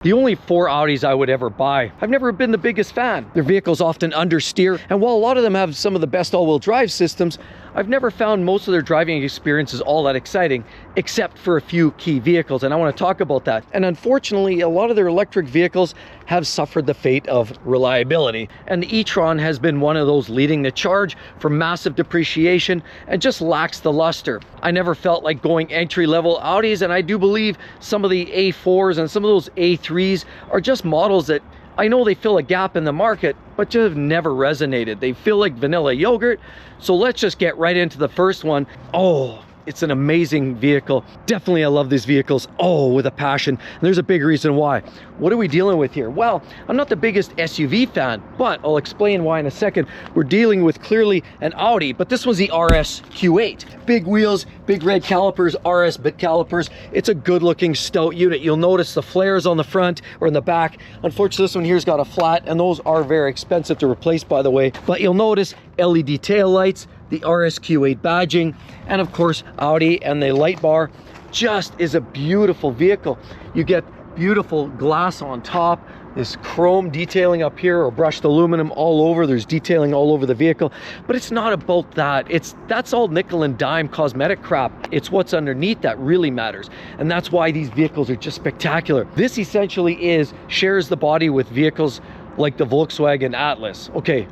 The only 4 Audis I would ever buy. I've never been the biggest fan. Their vehicles often understeer, and while a lot of them have some of the best all-wheel drive systems, I've never found most of their driving experiences all that exciting, except for a few key vehicles, and I want to talk about that. And unfortunately, a lot of their electric vehicles have suffered the fate of reliability, and the e-tron has been one of those leading the charge for massive depreciation and just lacks the luster. I never felt like going entry-level Audis, and I do believe some of the A4s and some of those A3s are just models that I know they fill a gap in the market, but just have never resonated. They feel like vanilla yogurt. So let's just get right into the first one. Oh, it's an amazing vehicle. Definitely, I love these vehicles. Oh, with a passion. And there's a big reason why. What are we dealing with here? Well, I'm not the biggest SUV fan, but I'll explain why in a second. We're dealing with clearly an Audi, but this one's the RS Q8. Big wheels, big red calipers, RS bit calipers. It's a good looking stout unit. You'll notice the flares on the front or in the back. Unfortunately, this one here's got a flat, and those are very expensive to replace, by the way. But you'll notice LED tail lights, the RS Q8 badging, and of course Audi and the light bar. Just is a beautiful vehicle. You get beautiful glass on top, this chrome detailing up here, or brushed aluminum all over. There's detailing all over the vehicle, but it's not about that. That's all nickel and dime cosmetic crap. It's what's underneath that really matters, and that's why these vehicles are just spectacular. This essentially shares the body with vehicles like the Volkswagen Atlas. Okay.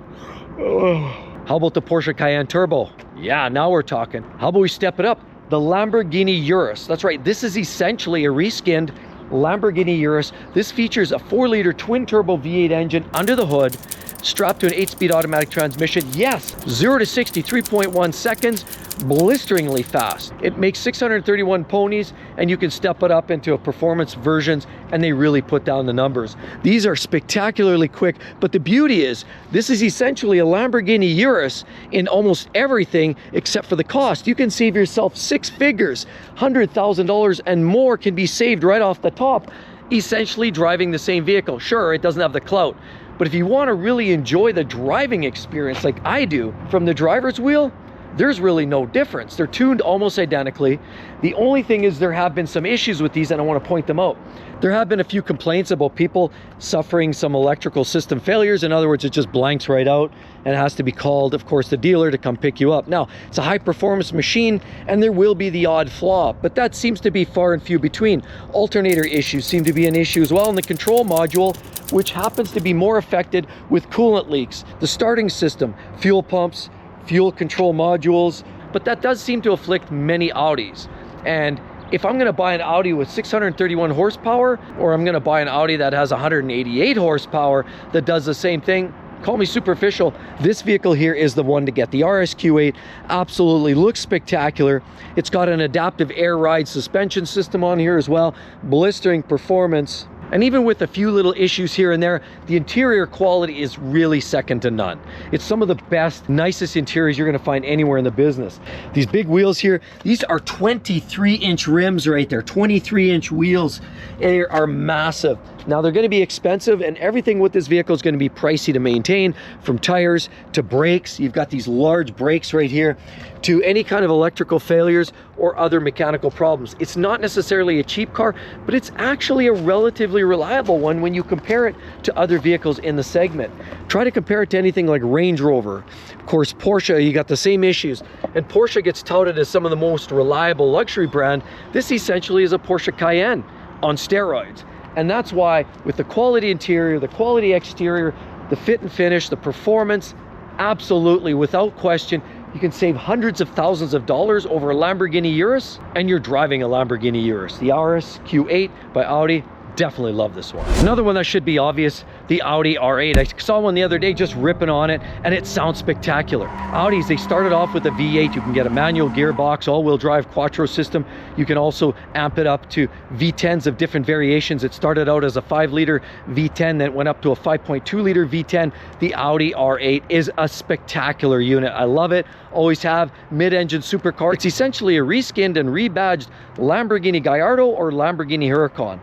How about the Porsche Cayenne Turbo? Yeah, now we're talking. How about we step it up? The Lamborghini Urus. That's right, this is essentially a reskinned Lamborghini Urus. This features a 4-liter twin-turbo V8 engine under the hood, strapped to an 8-speed automatic transmission. Yes, 0 to 60, 3.1 seconds, blisteringly fast. It makes 631 ponies, and you can step it up into a performance versions, and they really put down the numbers. These are spectacularly quick, but the beauty is, this is essentially a Lamborghini Urus in almost everything except for the cost. You can save yourself 6 figures, $100,000 and more can be saved right off the top, essentially driving the same vehicle. Sure, it doesn't have the clout, but if you want to really enjoy the driving experience like I do from the driver's wheel, there's really no difference. They're tuned almost identically. The only thing is there have been some issues with these, and I want to point them out. There have been a few complaints about people suffering some electrical system failures. In other words, it just blanks right out and it has to be called, of course, the dealer to come pick you up. Now, it's a high performance machine and there will be the odd flaw, but that seems to be far and few between. Alternator issues seem to be an issue as well in the control module, which happens to be more affected with coolant leaks. The starting system, fuel pumps, fuel control modules, but that does seem to afflict many Audis. And if I'm going to buy an Audi with 631 horsepower, or I'm going to buy an Audi that has 188 horsepower that does the same thing, call me superficial, this vehicle here is the one to get. The RS Q8 absolutely looks spectacular. It's got an adaptive air ride suspension system on here as well, blistering performance. And even with a few little issues here and there, the interior quality is really second to none. It's some of the best, nicest interiors you're gonna find anywhere in the business. These big wheels here, these are 23-inch rims right there, 23-inch wheels. They are massive. Now they're gonna be expensive, and everything with this vehicle is gonna be pricey to maintain, from tires to brakes. You've got these large brakes right here, to any kind of electrical failures or other mechanical problems. It's not necessarily a cheap car, but it's actually a relatively reliable one when you compare it to other vehicles in the segment. Try to compare it to anything like Range Rover. Of course, Porsche, you got the same issues. And Porsche gets touted as some of the most reliable luxury brand. This essentially is a Porsche Cayenne on steroids. And that's why, with the quality interior, the quality exterior, the fit and finish, the performance, absolutely, without question, you can save hundreds of thousands of dollars over a Lamborghini Urus, and you're driving a Lamborghini Urus. The RS Q8 by Audi, definitely love this one. Another one that should be obvious, the Audi R8. I saw one the other day just ripping on it, and it sounds spectacular. Audis, they started off with a V8. You can get a manual gearbox, all-wheel drive quattro system. You can also amp it up to V10s of different variations. It started out as a 5-liter V10, then went up to a 5.2-liter V10. The Audi R8 is a spectacular unit. I love it, always have. Mid-engine supercar. It's essentially a reskinned and rebadged Lamborghini Gallardo or Lamborghini Huracan.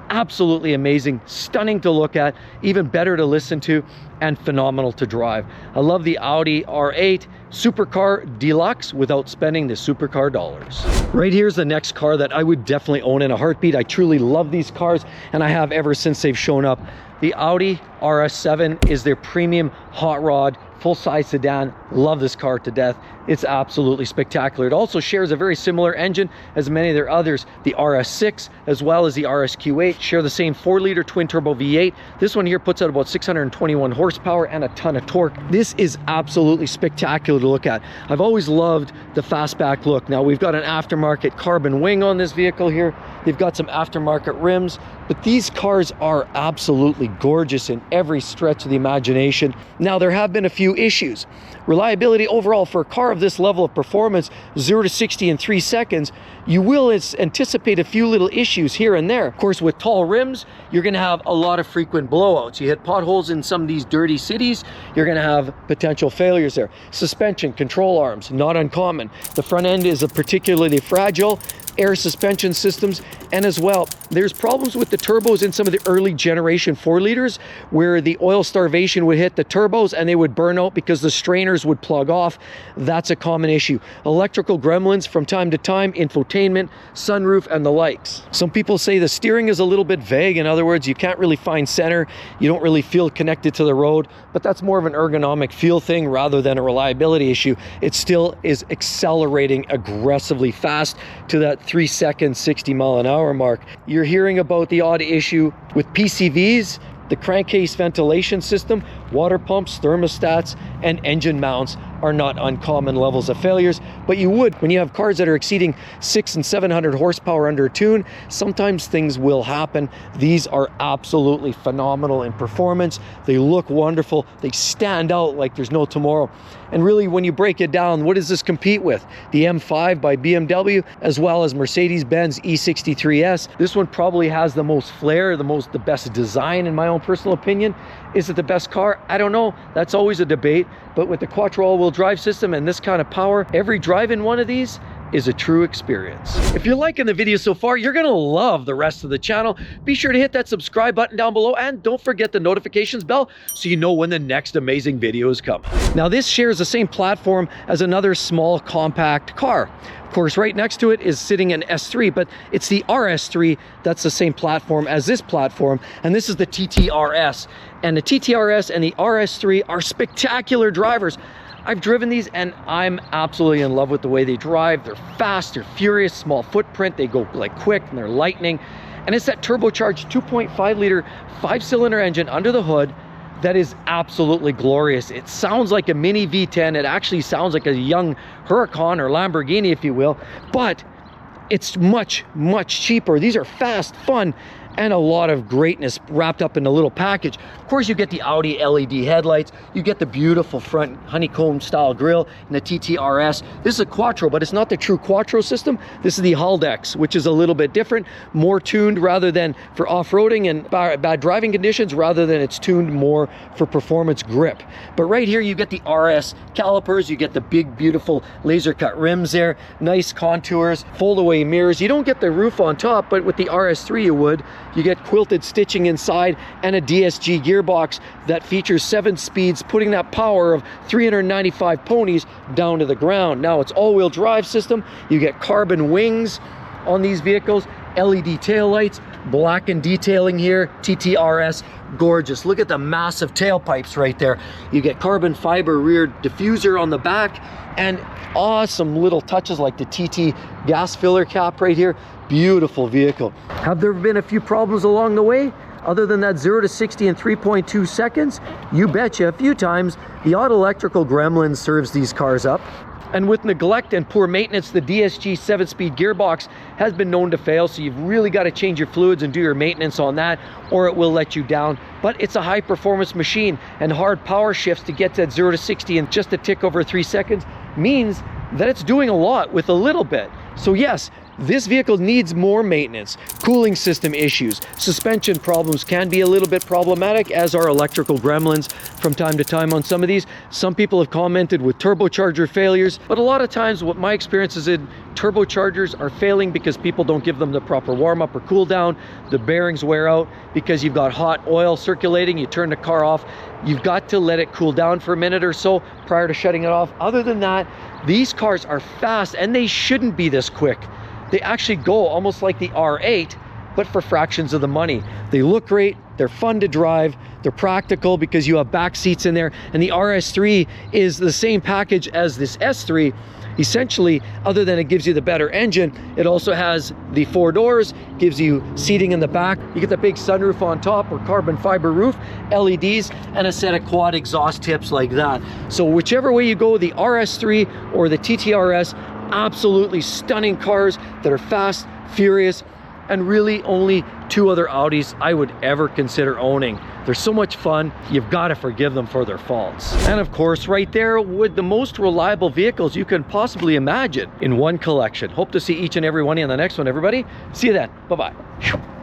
absolutely amazing, stunning to look at, even better to listen to, and phenomenal to drive. I love the Audi R8 Supercar Deluxe without spending the supercar dollars. Right here's the next car that I would definitely own in a heartbeat. I truly love these cars, and I have ever since they've shown up. The Audi RS7 is their premium hot rod, full-size sedan. Love this car to death. It's absolutely spectacular. It also shares a very similar engine as many of their others. The RS6 as well as the RS Q8 share the same 4-liter twin-turbo V8. This one here puts out about 621 horsepower and a ton of torque. This is absolutely spectacular to look at. I've always loved the fastback look. Now we've got an aftermarket carbon wing on this vehicle here. They've got some aftermarket rims, but these cars are absolutely gorgeous in every stretch of the imagination. Now there have been a few issues. Reliability overall for a car of this level of performance, 0 to 60 in 3 seconds, you will anticipate a few little issues here and there. Of course, with tall rims, you're gonna have a lot of frequent blowouts. You hit potholes in some of these dirty cities, you're gonna have potential failures there. Suspension, control arms, not uncommon. The front end is particularly fragile. Air suspension systems, and as well, there's problems with the turbos in some of the early generation 4-liters where the oil starvation would hit the turbos and they would burn out because the strainers would plug off. That's a common issue. Electrical gremlins from time to time, infotainment, sunroof, and the likes. Some people say the steering is a little bit vague. In other words, you can't really find center. You don't really feel connected to the road, but that's more of an ergonomic feel thing rather than a reliability issue. It still is accelerating aggressively fast to that 3 second 60-mile-an-hour mark. You're hearing about the odd issue with PCVs, the crankcase ventilation system, water pumps, thermostats, and engine mounts are not uncommon levels of failures, but you would, when you have cars that are exceeding 600 and 700 horsepower under tune, sometimes things will happen. These are absolutely phenomenal in performance. They look wonderful. They stand out like there's no tomorrow. And really, when you break it down, what does this compete with? The M5 by BMW, as well as Mercedes-Benz E63S. This one probably has the most flair, the best design, in my own personal opinion. Is it the best car? I don't know. That's always a debate. But with the quattro all-wheel drive system and this kind of power, every drive in one of these is a true experience. If you're liking the video so far, you're gonna love the rest of the channel. Be sure to hit that subscribe button down below and don't forget the notifications bell so you know when the next amazing video is coming. Now this shares the same platform as another small compact car. Of course, right next to it is sitting an S3, but it's the RS3 that's the same platform as this platform, and this is the TTRS. And the TTRS and the RS3 are spectacular drivers. I've driven these and I'm absolutely in love with the way they drive. They're fast, they're furious, small footprint, they go like quick, and they're lightning. And it's that turbocharged 2.5-liter 5-cylinder engine under the hood that is absolutely glorious. It sounds like a mini V10. It actually sounds like a young Huracan or Lamborghini, if you will, but it's much, much cheaper. These are fast, fun, and a lot of greatness wrapped up in a little package. Of course, you get the Audi LED headlights, you get the beautiful front honeycomb style grille in the TTRS. This is a quattro, but it's not the true quattro system. This is the Haldex, which is a little bit different, more tuned rather than for off-roading and bad driving conditions, rather than it's tuned more for performance grip. But right here, you get the RS calipers, you get the big, beautiful laser cut rims there, nice contours, fold-away mirrors. You don't get the roof on top, but with the RS3 you would. You get quilted stitching inside and a DSG gearbox that features 7 speeds, putting that power of 395 ponies down to the ground. Now it's all-wheel drive system. You get carbon wings on these vehicles, LED taillights, blackened detailing here, TTRS, gorgeous. Look at the massive tailpipes right there. You get carbon fiber rear diffuser on the back and awesome little touches like the TT gas filler cap right here. Beautiful vehicle. Have there been a few problems along the way? Other than that 0 to 60 in 3.2 seconds? You betcha, a few times. The Auto Electrical Gremlin serves these cars up. And with neglect and poor maintenance, the DSG 7-speed gearbox has been known to fail, so you've really got to change your fluids and do your maintenance on that, or it will let you down. But it's a high-performance machine, and hard power shifts to get to that 0 to 60 in just a tick over 3 seconds means that it's doing a lot with a little bit. So yes, This vehicle needs more maintenance. Cooling system issues, suspension problems can be a little bit problematic, as are electrical gremlins from time to time on some of these. Some people have commented with turbocharger failures, but a lot of times what my experience is in, turbochargers are failing because people don't give them the proper warm-up or cool down. The bearings wear out because you've got hot oil circulating. You turn the car off, you've got to let it cool down for a minute or so prior to shutting it off. Other than that, these cars are fast, and they shouldn't be this quick. They actually go almost like the R8, but for fractions of the money. They look great, they're fun to drive, they're practical because you have back seats in there, and the RS3 is the same package as this S3. Essentially, other than it gives you the better engine, it also has the 4 doors, gives you seating in the back. You get the big sunroof on top or carbon fiber roof, LEDs, and a set of quad exhaust tips like that. So whichever way you go, the RS3 or the TTRS, absolutely stunning cars that are fast, furious, and really only 2 other Audis I would ever consider owning. They're so much fun, you've got to forgive them for their faults. And of course, right there with the most reliable vehicles you can possibly imagine in one collection. Hope to see each and every one in the next one, everybody. See you then. Bye-bye.